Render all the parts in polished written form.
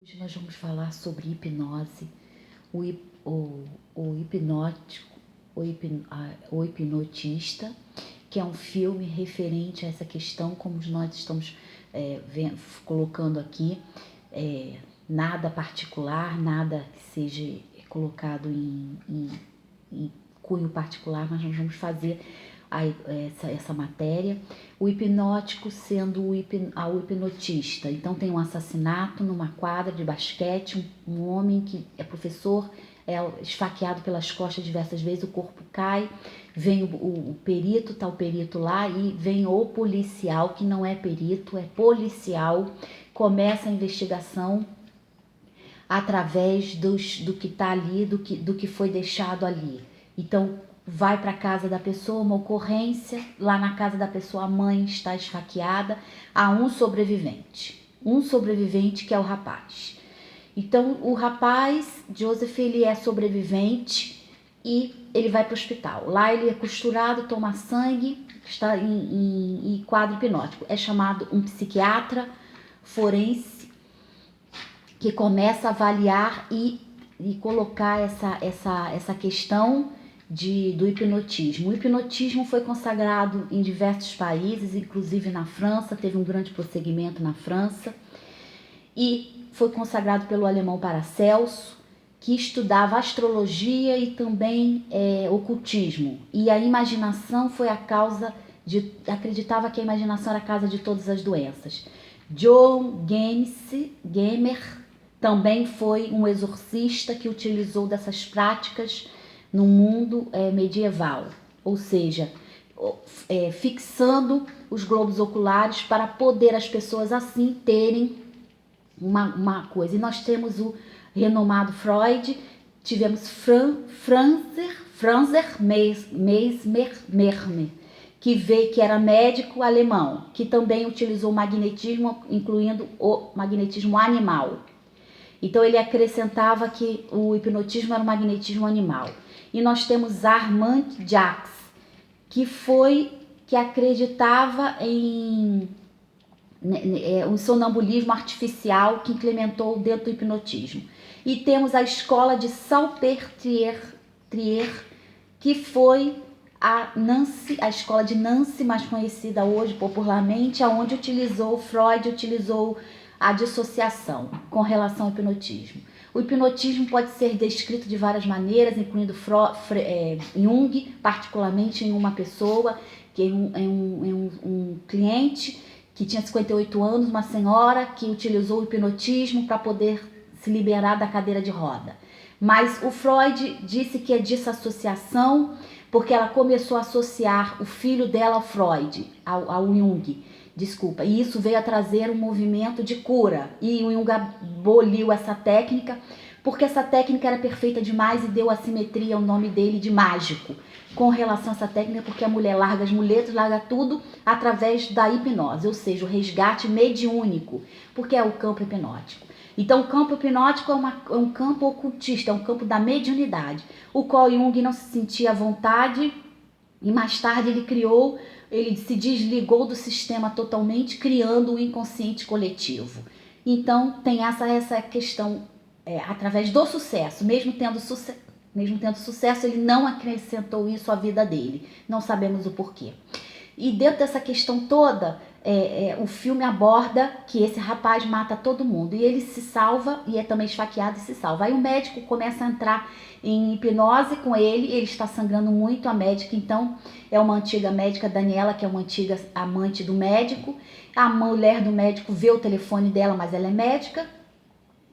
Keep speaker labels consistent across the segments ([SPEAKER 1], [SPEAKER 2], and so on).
[SPEAKER 1] Hoje nós vamos falar sobre hipnose, o hipnótico, o hipnotista, que é um filme referente a essa questão, como nós estamos colocando aqui, nada particular, nada que seja colocado em cunho particular, mas nós vamos fazer essa matéria. O hipnótico sendo o hipnotista. Então tem um assassinato numa quadra de basquete, um homem que é professor, é esfaqueado pelas costas diversas vezes, o corpo cai, vem o perito, tá o perito lá, e vem o policial, que não é perito, é policial, começa a investigação através do que tá ali, do que foi deixado ali. Então vai para a casa da pessoa, uma ocorrência, lá na casa da pessoa a mãe está esfaqueada, há um sobrevivente que é o rapaz. Então o rapaz, Joseph, ele é sobrevivente e ele vai para o hospital. Lá ele é costurado, toma sangue, está em quadro hipnótico. É chamado um psiquiatra forense que começa a avaliar e colocar essa questão do hipnotismo. O hipnotismo foi consagrado em diversos países, inclusive na França, teve um grande prosseguimento na França, e foi consagrado pelo alemão Paracelso, que estudava astrologia e também ocultismo. E a imaginação foi a causa acreditava que a imaginação era a causa de todas as doenças. John Gamer também foi um exorcista que utilizou dessas práticas no mundo medieval, ou seja, fixando os globos oculares para poder as pessoas assim terem uma coisa. E nós temos o renomado Freud, tivemos Franzer Mesmer, que era médico alemão, que também utilizou o magnetismo, incluindo o magnetismo animal. Então ele acrescentava que o hipnotismo era um magnetismo animal. E nós temos Armand Jacques, que acreditava em um sonambulismo artificial que implementou dentro do hipnotismo. E temos a escola de Salpêtrière, que foi a escola de Nancy, mais conhecida hoje popularmente, onde Freud utilizou a dissociação com relação ao hipnotismo. O hipnotismo pode ser descrito de várias maneiras, incluindo Jung, particularmente em uma pessoa, que é um cliente que tinha 58 anos, uma senhora que utilizou o hipnotismo para poder se liberar da cadeira de roda. Mas o Freud disse que é dissociação, porque ela começou a associar o filho dela ao Freud, ao Jung. Desculpa, e isso veio a trazer um movimento de cura, e o Jung aboliu essa técnica, porque essa técnica era perfeita demais e deu assimetria ao nome dele de mágico, com relação a essa técnica, porque a mulher larga as muletas, larga tudo através da hipnose, ou seja, o resgate mediúnico, porque é o campo hipnótico. Então o campo hipnótico é um campo ocultista, é um campo da mediunidade, o qual Jung não se sentia à vontade, e mais tarde ele se desligou do sistema totalmente, criando o inconsciente coletivo. Então tem essa questão, através do sucesso, mesmo tendo sucesso, ele não acrescentou isso à vida dele. Não sabemos o porquê. E dentro dessa questão toda, o filme aborda que esse rapaz mata todo mundo. E ele se salva, e é também esfaqueado e se salva. Aí o médico começa a entrar em hipnose com ele está sangrando muito. A médica, então, é uma antiga médica, Daniela, que é uma antiga amante do médico. A mulher do médico vê o telefone dela, mas ela é médica,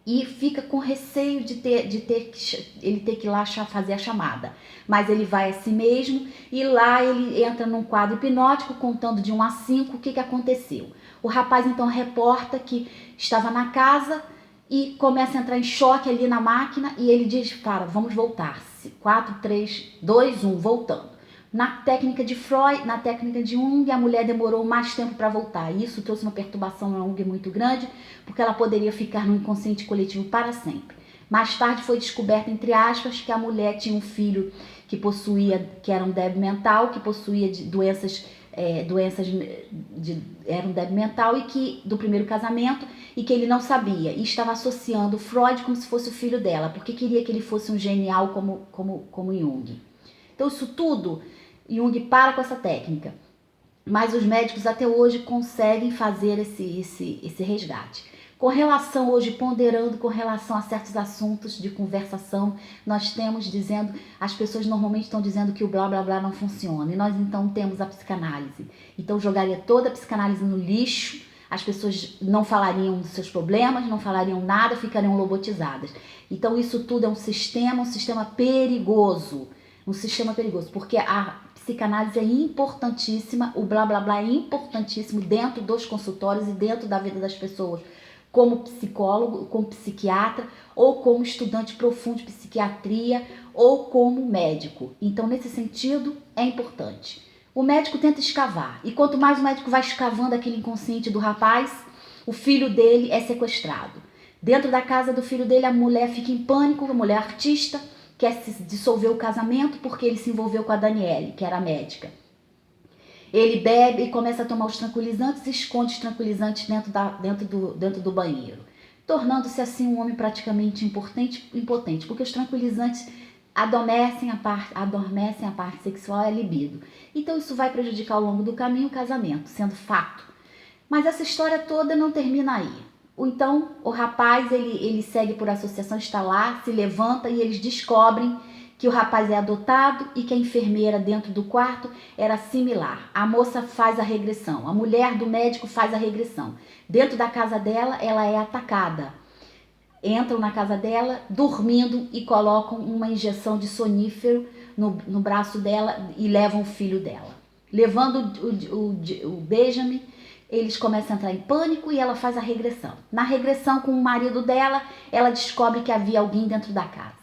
[SPEAKER 1] e fica com receio de ele ter que ir lá fazer a chamada. Mas ele vai a si mesmo, e lá ele entra num quadro hipnótico, contando de 1 a 5 o que aconteceu. O rapaz então reporta que estava na casa e começa a entrar em choque ali na máquina, e ele diz: vamos voltar. 4, 3, 2, 1, voltando. Na técnica de Freud, na técnica de Jung, a mulher demorou mais tempo para voltar. E isso trouxe uma perturbação na Jung muito grande, porque ela poderia ficar no inconsciente coletivo para sempre. Mais tarde foi descoberto, entre aspas, que a mulher tinha um filho que era um débil mental, que possuía doenças doenças era um débil mental e que do primeiro casamento e que ele não sabia e estava associando Freud como se fosse o filho dela, porque queria que ele fosse um genial como Jung. Então isso tudo, Jung para com essa técnica, mas os médicos até hoje conseguem fazer esse resgate. Com relação hoje, ponderando com relação a certos assuntos de conversação, nós temos dizendo, as pessoas normalmente estão dizendo que o blá blá blá não funciona, e nós então temos a psicanálise. Então jogaria toda a psicanálise no lixo, as pessoas não falariam dos seus problemas, não falariam nada, ficariam lobotizadas. Então isso tudo é um sistema perigoso, porque a psicanálise é importantíssima, o blá blá blá é importantíssimo dentro dos consultórios e dentro da vida das pessoas, como psicólogo, como psiquiatra, ou como estudante profundo de psiquiatria, ou como médico. Então, nesse sentido, é importante. O médico tenta escavar, e quanto mais o médico vai escavando aquele inconsciente do rapaz, o filho dele é sequestrado. Dentro da casa do filho dele, a mulher fica em pânico, a mulher artista, quer se dissolver o casamento porque ele se envolveu com a Daniele, que era médica. Ele bebe e começa a tomar os tranquilizantes e esconde os tranquilizantes dentro do banheiro, tornando-se assim um homem praticamente impotente, porque os tranquilizantes adormecem a parte sexual e a libido. Então isso vai prejudicar ao longo do caminho o casamento, sendo fato. Mas essa história toda não termina aí. Então o rapaz ele segue por associação, está lá, se levanta e eles descobrem que o rapaz é adotado e que a enfermeira dentro do quarto era similar. A moça faz a regressão, a mulher do médico faz a regressão. Dentro da casa dela, ela é atacada. Entram na casa dela, dormindo e colocam uma injeção de sonífero no braço dela e levam o filho dela. Levando o Benjamin, eles começam a entrar em pânico e ela faz a regressão. Na regressão com o marido dela, ela descobre que havia alguém dentro da casa.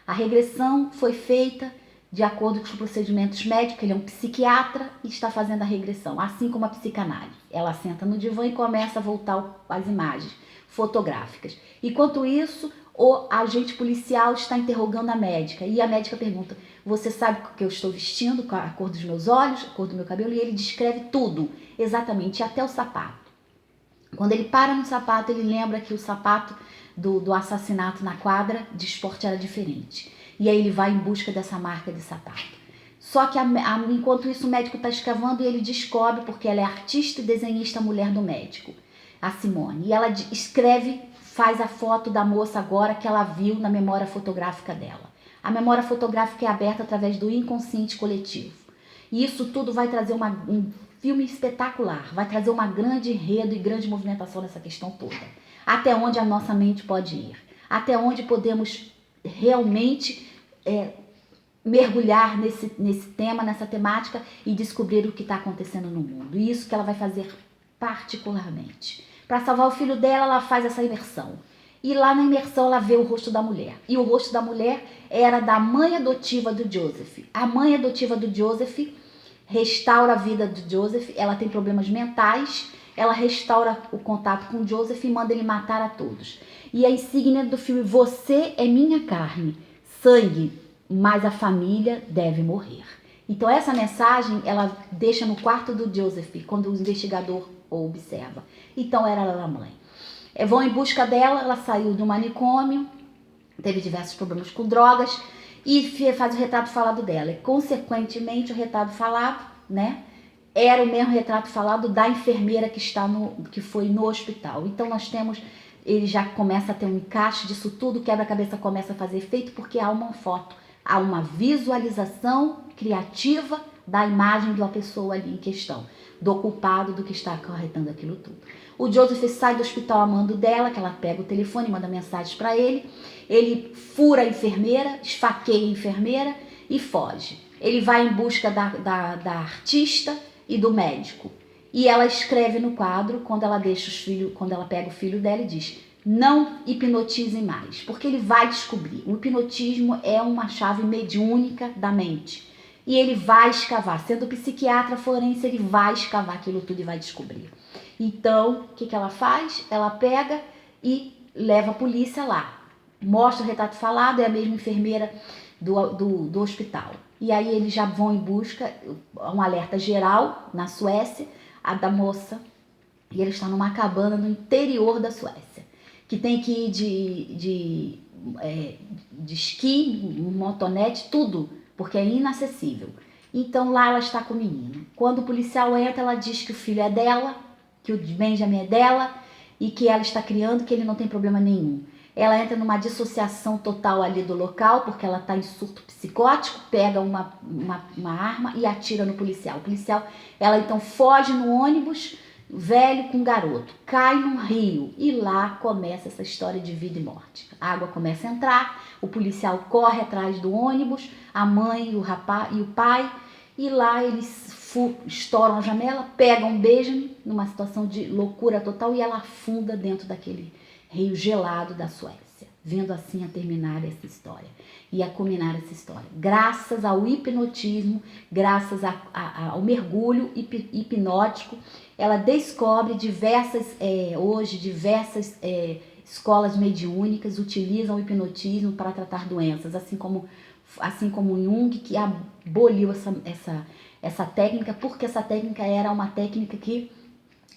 [SPEAKER 1] A regressão foi feita de acordo com os procedimentos médicos, ele é um psiquiatra e está fazendo a regressão, assim como a psicanálise. Ela senta no divã e começa a voltar as imagens fotográficas. Enquanto isso, o agente policial está interrogando a médica e a médica pergunta: você sabe o que eu estou vestindo, a cor dos meus olhos, a cor do meu cabelo? E ele descreve tudo, exatamente, até o sapato. Quando ele para no sapato, ele lembra que o sapato do assassinato na quadra de esporte era diferente. E aí ele vai em busca dessa marca de sapato. Só que enquanto isso o médico está escavando e ele descobre, porque ela é artista e desenhista, a mulher do médico, a Simone. E ela escreve, faz a foto da moça agora que ela viu na memória fotográfica dela. A memória fotográfica é aberta através do inconsciente coletivo. E isso tudo vai trazer um filme espetacular, vai trazer uma grande enredo e grande movimentação nessa questão toda. Até onde a nossa mente pode ir, até onde podemos realmente mergulhar nesse tema, nessa temática e descobrir o que está acontecendo no mundo. E isso que ela vai fazer particularmente. Para salvar o filho dela, ela faz essa imersão. E lá na imersão ela vê o rosto da mulher. E o rosto da mulher era da mãe adotiva do Joseph. A mãe adotiva do Joseph restaura a vida do Joseph, ela tem problemas mentais, ela restaura o contato com o Joseph e manda ele matar a todos. E a insígnia do filme: você é minha carne, sangue, mas a família deve morrer. Então essa mensagem ela deixa no quarto do Joseph, quando o investigador o observa. Então era ela a mãe. Vão em busca dela, ela saiu do manicômio, teve diversos problemas com drogas, e faz o retrato falado dela. E, consequentemente, o retrato falado, né, era o mesmo retrato falado da enfermeira que foi no hospital. Então nós temos, ele já começa a ter um encaixe disso tudo, o quebra-cabeça começa a fazer efeito, porque há uma foto, há uma visualização criativa da imagem da pessoa ali em questão, do culpado, do que está acarretando aquilo tudo. O Joseph sai do hospital amando dela, que ela pega o telefone, manda mensagens para ele. Ele fura a enfermeira, esfaqueia a enfermeira e foge. Ele vai em busca da artista e do médico. E ela escreve no quadro, quando ela pega o filho dela e diz: não hipnotize mais, porque ele vai descobrir. O hipnotismo é uma chave mediúnica da mente. E ele vai escavar, sendo psiquiatra forense, ele vai escavar aquilo tudo e vai descobrir. Então, o que ela faz? Ela pega e leva a polícia lá. Mostra o retrato falado, é a mesma enfermeira do hospital. E aí eles já vão em busca, um alerta geral na Suécia, a da moça, e ele está numa cabana no interior da Suécia, que tem que ir de esqui, motonete, tudo, porque é inacessível. Então lá ela está com o menino. Quando o policial entra, ela diz que o filho é dela, que o Benjamin é dela e que ela está criando, que ele não tem problema nenhum. Ela entra numa dissociação total ali do local, porque ela está em surto psicótico, pega uma arma e atira no policial. O policial, ela então foge no ônibus, velho com garoto, cai num rio e lá começa essa história de vida e morte. A água começa a entrar, o policial corre atrás do ônibus, a mãe, o rapaz e o pai, e lá eles estouram a janela, pegam um Benjamin numa situação de loucura total e ela afunda dentro daquele rio gelado da Suécia, vendo assim a terminar essa história e a culminar essa história. Graças ao hipnotismo, graças ao mergulho hipnótico, ela descobre diversas escolas mediúnicas utilizam o hipnotismo para tratar doenças, assim como Jung, que aboliu essa técnica, porque essa técnica era uma técnica que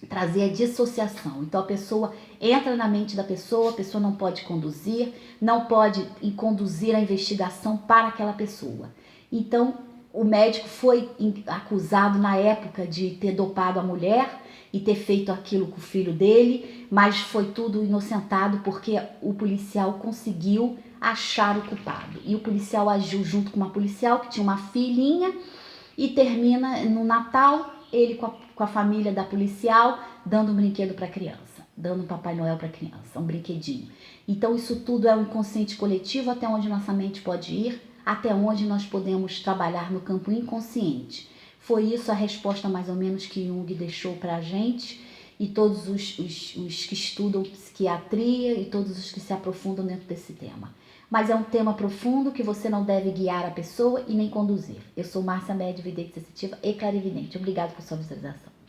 [SPEAKER 1] trazia dissociação. Então a pessoa entra na mente da pessoa, a pessoa não pode conduzir, não pode conduzir a investigação para aquela pessoa. Então o médico foi acusado na época de ter dopado a mulher e ter feito aquilo com o filho dele, mas foi tudo inocentado porque o policial conseguiu achar o culpado. E o policial agiu junto com uma policial que tinha uma filhinha e termina no Natal ele com a família da policial dando um brinquedo para a criança, dando um Papai Noel para a criança, um brinquedinho. Então isso tudo é um inconsciente coletivo, até onde nossa mente pode ir, até onde nós podemos trabalhar no campo inconsciente. Foi isso a resposta mais ou menos que Jung deixou para a gente e todos os que estudam psiquiatria e todos os que se aprofundam dentro desse tema. Mas é um tema profundo que você não deve guiar a pessoa e nem conduzir. Eu sou Márcia Médio, vidente sensitiva e clarividente. Obrigada por sua visualização.